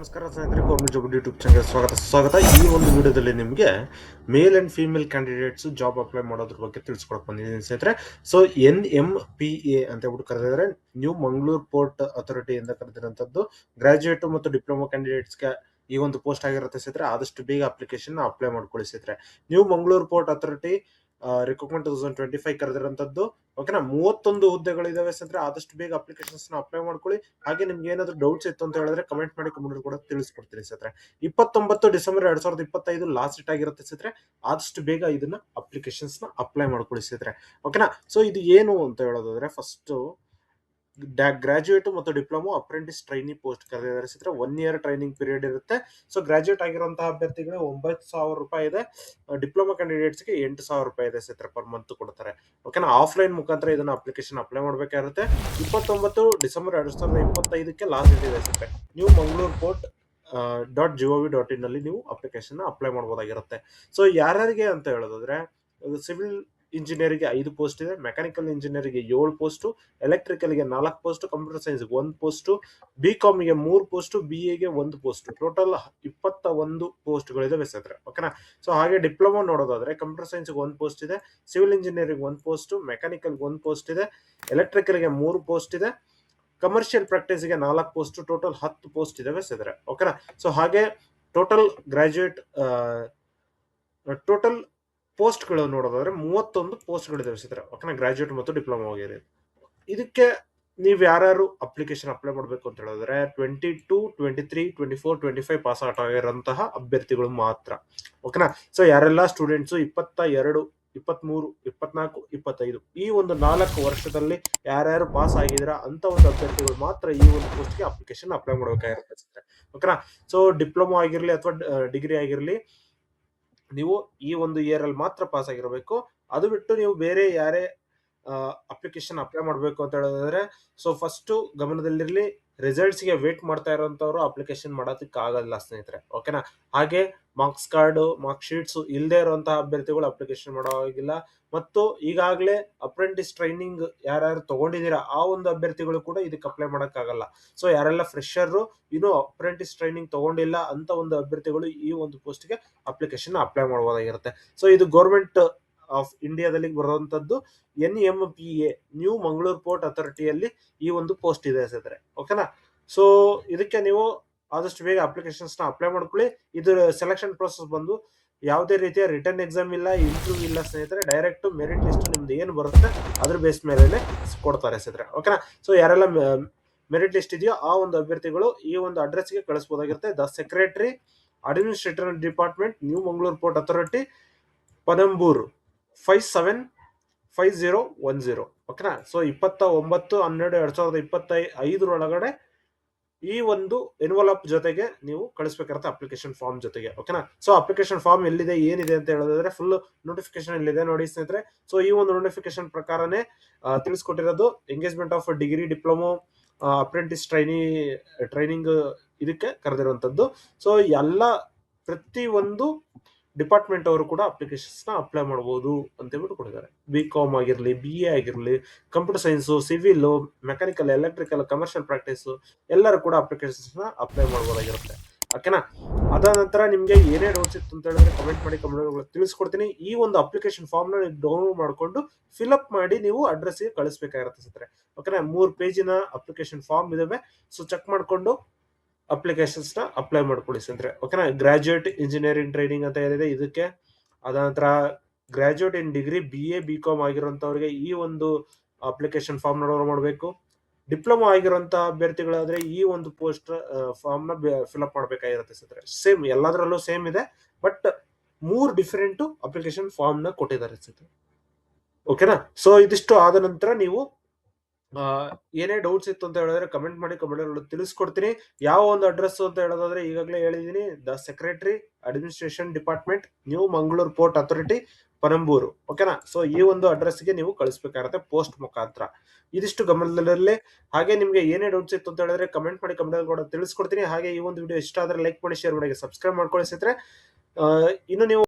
ನಮಸ್ಕಾರ ಸ್ನೇಹಿತರೆ, government job YouTube ಚಾನಲ್ಗೆ ಸ್ವಾಗತ. ಈ ಒಂದು ವಿಡಿಯೋದಲ್ಲಿ ನಿಮಗೆ male and female candidates job apply ಮಾಡೋದ್ರ ಬಗ್ಗೆ ತಿಳಿಸ್ಕೊಡಕ್ ಬಂದಿದ್ದೀನಿ ಸ್ನೇಹಿತರೆ. ಸೊ NMPA ಅಂತ ಹೇಳ್ಬಿಟ್ಟು ಕರೆದಿದ್ದಾರೆ, ನ್ಯೂ ಮಂಗಳೂರು ಪೋರ್ಟ್ ಅಥಾರಿಟಿ ಇಂದ ಕರೆದಿರುವಂತದ್ದು. ಗ್ರಾಜುಯೇಟ್ ಮತ್ತು ಡಿಪ್ಲೊಮಾ ಕ್ಯಾಂಡಿಡೇಟ್ಸ್ಗೆ ಈ ಒಂದು ಪೋಸ್ಟ್ ಆಗಿರುತ್ತೆ ಸ್ನೇಹಿತರೆ. ಆದಷ್ಟು ಬೇಗ ಅಪ್ಲಿಕೇಶನ್ ಅಪ್ಲೈ ಮಾಡ್ಕೊಳ್ಳಿ ಸ್ನೇಹಿತರೆ. New Mangaluru port authority recruitment 2025 ಕರೆದಿರುವಂತದ್ದು. ಓಕೆನಾ, 31 ಹುದ್ದೆಗಳಿದಾವೆ ಸ್ನೇಹಿತರೆ. ಆದಷ್ಟು ಬೇಗ ಅಪ್ಲಿಕೇಶನ್ಸ್ ಅಪ್ಲೈ ಮಾಡ್ಕೊಳ್ಳಿ. ಹಾಗೆ ನಿಮ್ಗೆ ಏನಾದ್ರು ಡೌಟ್ಸ್ ಇತ್ತು ಅಂತ ಹೇಳಿದ್ರೆ ಕಮೆಂಟ್ ಮಾಡಿ, ಕಮೆಂಟ್ ಕೂಡ ತಿಳಿಸ್ಕೊಡ್ತೀನಿ ಸ್ನೇಹಿತರೆ. 29 ಡಿಸೆಂಬರ್ 2025 ಲಾಸ್ಟ್ ಡೇಟ್ ಆಗಿರುತ್ತೆ ಸ್ನೇಹಿತರೆ. ಆದಷ್ಟು ಬೇಗ ಇದನ್ನ ಅಪ್ಲಿಕೇಶನ್ಸ್ ನ ಅಪ್ಲೈ ಮಾಡ್ಕೊಳ್ಳಿ ಸ್ನೇಹಿತರೆ. ಓಕೆನಾ, ಸೊ ಇದು ಏನು ಅಂತ ಹೇಳೋದಾದ್ರೆ, ಫಸ್ಟ್ ಗ್ರಾಜುಯೇಟ್ ಮತ್ತು ಡಿಪ್ಲೊಮಾ ಅಪ್ರೆಂಟಿಸ್ ಟ್ರೈನಿ ಪೋಸ್ಟ್ ಕರೆದಿದ್ದಾರೆ ಸ್ನೇಹಿತರೆ. 1 ಇಯರ್ ಟ್ರೈನಿಂಗ್ ಪೀರಿಯಡ್ ಇರುತ್ತೆ. ಸೊ ಗ್ರಾಜುಯೇಟ್ ಆಗಿರುವಂತಹ ಅಭ್ಯರ್ಥಿಗಳಿಗೆ 9,000 ರೂಪಾಯಿ ಇದೆ. ಡಿಪ್ಲೊಮಾ ಕ್ಯಾಂಡಿಡೇಟ್ಸ್ಗೆ 8,000 ರೂಪಾಯಿ ಇದೆ ಸ್ನೇಹಿತರೆ, ಪರ್ ಮಂತ್ ಕೊಡ್ತಾರೆ. ಓಕೆನಾ, ಆಫ್ಲೈನ್ ಮುಖಾಂತರ ಇದನ್ನ ಅಪ್ಲಿಕೇಶನ್ ಅಪ್ಲೈ ಮಾಡಬೇಕಾಗಿರುತ್ತೆ. 29 ಡಿಸೆಂಬರ್ 2025 ಲಾಸ್ಟ್ ಡೇಟ್ ಇದೆ ಸ್ನೇಹಿತರೆ. ನ್ಯೂ ಮಂಗಳೂರು ಪೋರ್ಟ್ .gov.in ನಲ್ಲಿ ನೀವು ಅಪ್ಲಿಕೇಶನ್ ಅಪ್ಲೈ ಮಾಡಬಹುದಾಗಿರುತ್ತೆ. ಸೊ ಯಾರ್ಯಾರಿಗೆ ಅಂತ ಹೇಳೋದಾದ್ರೆ, ಸಿವಿಲ್ ಇಂಜಿನಿಯರ್ಗೆ 5 ಪೋಸ್ಟ್ ಇದೆ, ಮೆಕ್ಯಾನಿಕಲ್ ಇಂಜಿನಿಯರ್ಗೆ 7 ಪೋಸ್ಟ್, ಎಲೆಕ್ಟ್ರಿಕಲ್ಗೆ 4 ಪೋಸ್ಟ್, ಕಂಪ್ಯೂಟರ್ ಸೈನ್ಸ್ಗೆ 1 ಪೋಸ್ಟ್, BComಗೆ 3 ಪೋಸ್ಟ್, BAಗೆ 1 ಪೋಸ್ಟ್, ಟೋಟಲ್ 21 ಪೋಸ್ಟ್ಗಳಿದಾವೆ ಸ್ನೇಹಿತರೆ. ಓಕೆನಾ, ಸೊ ಹಾಗೆ ಡಿಪ್ಲೊಮಾ ನೋಡೋದಾದ್ರೆ, ಕಂಪ್ಯೂಟರ್ ಸೈನ್ಸ್ಗೆ 1 ಪೋಸ್ಟ್ ಇದೆ, ಸಿವಿಲ್ ಇಂಜಿನಿಯರಿಂಗ್ 1 ಪೋಸ್ಟ್, ಮೆಕ್ಯಾನಿಕಲ್ಗೆ 1 ಪೋಸ್ಟ್ ಇದೆ, ಎಲೆಕ್ಟ್ರಿಕಲ್ಗೆ 3 ಪೋಸ್ಟ್ ಇದೆ, ಕಮರ್ಷಿಯಲ್ ಪ್ರಾಕ್ಟೀಸ್ಗೆ 4 ಪೋಸ್ಟ್, ಟೋಟಲ್ 10 ಪೋಸ್ಟ್ ಇದಾವೆ ಸ್ನೇಹಿತರೆ. ಓಕೆನಾ, ಸೊ ಹಾಗೆ ಟೋಟಲ್ ಗ್ರಾಜುಯೇಟ್ ಟೋಟಲ್ ಪೋಸ್ಟ್ಗಳು ನೋಡೋದಾದ್ರೆ 31 ಪೋಸ್ಟ್ಗಳಿದಾವೆ ಸ್ನೇಹಿತರೆ. ಓಕೆನಾ, ಗ್ರಾಜುಯೇಟ್ ಮತ್ತು ಡಿಪ್ಲೊಮಾ ಹೋಗಿದೆ. ಇದಕ್ಕೆ ನೀವು ಯಾರ್ಯಾರು ಅಪ್ಲಿಕೇಶನ್ ಅಪ್ಲೈ ಮಾಡಬೇಕು ಅಂತ ಹೇಳಿದ್ರೆ, 22, 23, 24, 25 ಪಾಸ್ ಔಟ್ ಆಗಿರೋಂತಹ ಅಭ್ಯರ್ಥಿಗಳು ಮಾತ್ರ. ಓಕೆನಾ, ಸೊ ಯಾರೆಲ್ಲ ಸ್ಟೂಡೆಂಟ್ಸ್ 22, 23, 24, 25 ಈ ಒಂದು 4 ವರ್ಷದಲ್ಲಿ ಯಾರ್ಯಾರು ಪಾಸ್ ಆಗಿದ್ದೀರಾ ಅಂತ ಒಂದು ಅಭ್ಯರ್ಥಿಗಳು ಮಾತ್ರ ಈ ಒಂದು ಪೋಸ್ಟ್ಗೆ ಅಪ್ಲಿಕೇಶನ್ ಅಪ್ಲೈ ಮಾಡಬೇಕಾಗಿರುತ್ತೆ. ಓಕೆನಾ, ಸೊ ಡಿಪ್ಲೊಮಾ ಆಗಿರ್ಲಿ ಅಥವಾ ಡಿಗ್ರಿ ಆಗಿರ್ಲಿ, ನೀವು ಈ ಒಂದು ಇಯರ್ ಅಲ್ಲಿ ಮಾತ್ರ ಪಾಸ್ ಆಗಿರಬೇಕು. ಅದು ಬಿಟ್ಟು ನೀವು ಬೇರೆ ಯಾರೇ ಅಪ್ಲಿಕೇಶನ್ ಅಪ್ಲೈ ಮಾಡಬೇಕು ಅಂತ ಹೇಳಿದ್ರೆ, ಸೊ ಫಸ್ಟ್ ಗಮನದಲ್ಲಿರಲಿ, ರಿಸಲ್ಟ್ಸ್ ಗೆ ವೇಟ್ ಮಾಡ್ತಾ ಇರುವಂತವ್ರು ಅಪ್ಲಿಕೇಶನ್ ಮಾಡೋದಕ್ಕೆ ಆಗಲ್ಲ ಸ್ನೇಹಿತರೆ. ಓಕೆನಾ, ಹಾಗೆ ಮಾರ್ಕ್ಸ್ ಕಾರ್ಡ್, ಮಾರ್ಕ್ ಶೀಟ್ಸ್ ಇಲ್ಲದೆ ಇರುವಂತಹ ಅಭ್ಯರ್ಥಿಗಳು ಅಪ್ಲಿಕೇಶನ್ ಮಾಡೋ ಹಾಗಿಲ್ಲ. ಮತ್ತು ಈಗಾಗಲೇ ಅಪ್ರೆಂಟಿಸ್ ಟ್ರೈನಿಂಗ್ ಯಾರ್ಯಾರು ತಗೊಂಡಿದ್ದೀರಾ ಆ ಒಂದು ಅಭ್ಯರ್ಥಿಗಳು ಕೂಡ ಇದಕ್ಕೆ ಅಪ್ಲೈ ಮಾಡಕ್ ಆಗಲ್ಲ. ಸೊ ಯಾರೆಲ್ಲ ಫ್ರೆಶರ್ ಇನ್ನು ಅಪ್ರೆಂಟಿಸ್ ಟ್ರೈನಿಂಗ್ ತಗೊಂಡಿಲ್ಲ ಅಂತ ಒಂದು ಅಭ್ಯರ್ಥಿಗಳು ಈ ಒಂದು ಪೋಸ್ಟ್ಗೆ ಅಪ್ಲಿಕೇಶನ್ ಅಪ್ಲೈ ಮಾಡಬಹುದಾಗಿರುತ್ತೆ. ಸೊ ಇದು ಗೌರ್ಮೆಂಟ್ ಆಫ್ ಇಂಡಿಯಾದಲ್ಲಿ ಬರುವಂತದ್ದು NMPA, ನ್ಯೂ ಮಂಗಳೂರು ಪೋರ್ಟ್ ಅಥಾರಿಟಿಯಲ್ಲಿ ಈ ಒಂದು ಪೋಸ್ಟ್ ಇದೆ ಸ್ನೇಹಿತರೆ. ಓಕೆನಾ, ಸೊ ಇದಕ್ಕೆ ನೀವು ಆದಷ್ಟು ಬೇಗ ಅಪ್ಲಿಕೇಶನ್ಸ್ ನ ಅಪ್ಲೈ ಮಾಡ್ಕೊಳ್ಳಿ. ಇದು ಸೆಲೆಕ್ಷನ್ ಪ್ರೋಸೆಸ್ ಬಂದು ಯಾವುದೇ ರೀತಿಯ ರಿಟರ್ನ್ ಎಕ್ಸಾಮ್ ಇಲ್ಲ, ಇಂಟರ್ವ್ಯೂ ಇಲ್ಲ ಸ್ನೇಹಿತರೆ. ಡೈರೆಕ್ಟ್ ಮೆರಿಟ್ ಲಿಸ್ಟ್ ನಿಮ್ದು ಏನು ಬರುತ್ತೆ ಅದ್ರ ಬೇಸ್ ಮೇಲೆ ಕೊಡ್ತಾರೆ ಸ್ನೇಹಿತರೆ. ಓಕೆನಾ, ಸೊ ಯಾರೆಲ್ಲ ಮೆರಿಟ್ ಲಿಸ್ಟ್ ಇದೆಯೋ ಆ ಒಂದು ಅಭ್ಯರ್ಥಿಗಳು ಈ ಒಂದು ಅಡ್ರೆಸ್ಗೆ ಕಳಿಸಬಹುದಾಗಿರುತ್ತೆ. The secretary, administrative department, new Mangaluru port authority, Panambur 575010. ಓಕೆನಾ, ಸೊ 29/12/2025 ಒಳಗಡೆ ಈ ಒಂದು ಎನ್ವಲಪ್ ಜೊತೆಗೆ ನೀವು ಕಳಿಸ್ಬೇಕಾಗುತ್ತೆ, ಅಪ್ಲಿಕೇಶನ್ ಫಾರ್ಮ್ ಜೊತೆಗೆ. ಓಕೆನಾ, ಸೊ ಅಪ್ಲಿಕೇಶನ್ ಫಾರ್ಮ್ ಎಲ್ಲಿದೆ, ಏನಿದೆ ಅಂತ ಹೇಳಿದ್ರೆ ಫುಲ್ ನೋಟಿಫಿಕೇಶನ್ ಇಲ್ಲಿದೆ ನೋಡಿ ಸ್ನೇಹಿತರೆ. ಸೊ ಈ ಒಂದು ನೋಟಿಫಿಕೇಶನ್ ಪ್ರಕಾರನೇ ತಿಳಿಸ್ಕೊಟ್ಟಿರೋದು. Engagement of degree, diploma, apprentice training ಇದಕ್ಕೆ ಕರೆದಿರುವಂತದ್ದು. ಸೊ ಎಲ್ಲ ಪ್ರತಿ ಒಂದು ಡಿಪಾರ್ಟ್ಮೆಂಟ್ ಅವರು ಕೂಡ ಅಪ್ಲಿಕೇಶನ್ಸ್ ನ ಅಪ್ಲೈ ಮಾಡಬಹುದು ಅಂತ ಹೇಳ್ಬಿಟ್ಟು ಕೊಟ್ಟಿದ್ದಾರೆ. BCom ಆಗಿರ್ಲಿ, BA ಆಗಿರ್ಲಿ, computer science, civil, mechanical, electrical, commercial practice ಎಲ್ಲರೂ ಕೂಡ ಅಪ್ಲಿಕೇಶನ್ಸ್ ನ ಅಪ್ಲೈ ಮಾಡಬಹುದಾಗಿರುತ್ತೆ. ಓಕೆನಾ, ಅದಾದ ನಂತರ ನಿಮ್ಗೆ ಏನೇ ಡೌಟ್ಸ್ ಇತ್ತು ಅಂತ ಹೇಳಿದ್ರೆ ಕಮೆಂಟ್ ಮಾಡಿ, ಕಮೆಂಟ್ ತಿಳಿಸ್ಕೊಡ್ತೀನಿ. ಈ ಒಂದು ಅಪ್ಲಿಕೇಶನ್ ಫಾರ್ಮ್ ನ ನೀವು ಡೌನ್ಲೋಡ್ ಮಾಡ್ಕೊಂಡು ಫಿಲ್ಅಪ್ ಮಾಡಿ ನೀವು ಅಡ್ರೆಸ್ ಗೆ ಕಳಿಸ್ಬೇಕಾಗಿರುತ್ತೆ ಸ್ನೇಹಿತರೆ. ಓಕೆನಾ, 3 ಪೇಜಿನ ಅಪ್ಲಿಕೇಶನ್ ಫಾರ್ಮ್ ಇದಾವೆ. ಸೊ ಚೆಕ್ ಮಾಡ್ಕೊಂಡು ಅಪ್ಲಿಕೇಶನ್ಸ್ ನ ಅಪ್ಲೈ ಮಾಡ್ಕೊಳ್ಳಿ ಸ್ನೇಹಿತರೆ. ಓಕೆನಾ, ಗ್ರಾಜುಯೇಟ್ ಇಂಜಿನಿಯರಿಂಗ್ ಟ್ರೈನಿಂಗ್ ಅಂತ ಏನಿದೆ ಇದಕ್ಕೆ, ಅದ ನಂತರ graduate in degree, BA, BCom ಆಗಿರುವಂತವ್ರಿಗೆ ಈ ಒಂದು ಅಪ್ಲಿಕೇಶನ್ ಫಾರ್ಮ್ ಡೌನ್ಲೋಡ್ ಮಾಡಬೇಕು. ಡಿಪ್ಲೊಮಾ ಆಗಿರುವಂತಹ ಅಭ್ಯರ್ಥಿಗಳಾದ್ರೆ ಈ ಒಂದು ಪೋಸ್ಟ್ ಫಾರ್ಮ್ ನ ಫಿಲ್ಅಪ್ ಮಾಡಬೇಕಾಗಿರುತ್ತೆ ಸ್ನೇಹಿತರೆ. ಸೇಮ್ ಎಲ್ಲದರಲ್ಲೂ ಸೇಮ್ ಇದೆ, ಬಟ್ 3 ಡಿಫರೆಂಟ್ ಅಪ್ಲಿಕೇಶನ್ ಫಾರ್ಮ್ ನ ಕೊಟ್ಟಿದ್ದಾರೆ ಸ್ನೇಹಿತರೆ. ಓಕೆನಾ, ಸೊ ಇದಿಷ್ಟು ಆದ ನಂತರ ನೀವು ಏನೇ ಡೌಟ್ಸ್ ಇತ್ತು ಅಂತ ಹೇಳಿದ್ರೆ ಕಮೆಂಟ್ ಮಾಡಿ, ಕಮೆಂಟ್ ತಿಳಿಸ್ಕೊಡ್ತೀನಿ. ಯಾವ ಒಂದು ಅಡ್ರೆಸ್ ಅಂತ ಹೇಳೋದಾದ್ರೆ ಈಗಾಗಲೇ ಹೇಳಿದೀನಿ, the secretary, administration department, new Mangaluru port authority, Panambur. ಓಕೆನಾ, ಸೊ ಈ ಒಂದು ಅಡ್ರೆಸ್ಗೆ ನೀವು ಕಳಿಸ್ಬೇಕಾಗುತ್ತೆ ಪೋಸ್ಟ್ ಮುಖಾಂತರ. ಇದಿಷ್ಟು ಗಮನದಲ್ಲಿರಲಿ. ಹಾಗೆ ನಿಮ್ಗೆ ಏನೇ ಡೌಟ್ಸ್ ಇತ್ತು ಅಂತ ಹೇಳಿದ್ರೆ ಕಮೆಂಟ್ ಮಾಡಿ, ಕಮೆಂಟ್ ಕೂಡ ತಿಳಿಸ್ಕೊಡ್ತೀನಿ. ಹಾಗೆ ಈ ಒಂದು ವಿಡಿಯೋ ಇಷ್ಟ ಆದ್ರೆ ಲೈಕ್ ಮಾಡಿ, ಶೇರ್ ಮಾಡಿ, ಸಬ್ಸ್ಕ್ರೈಬ್ ಮಾಡ್ಕೊಳ್ಳಿ ಸ್ನೇಹಿತರೆ. ಇನ್ನು ನೀವು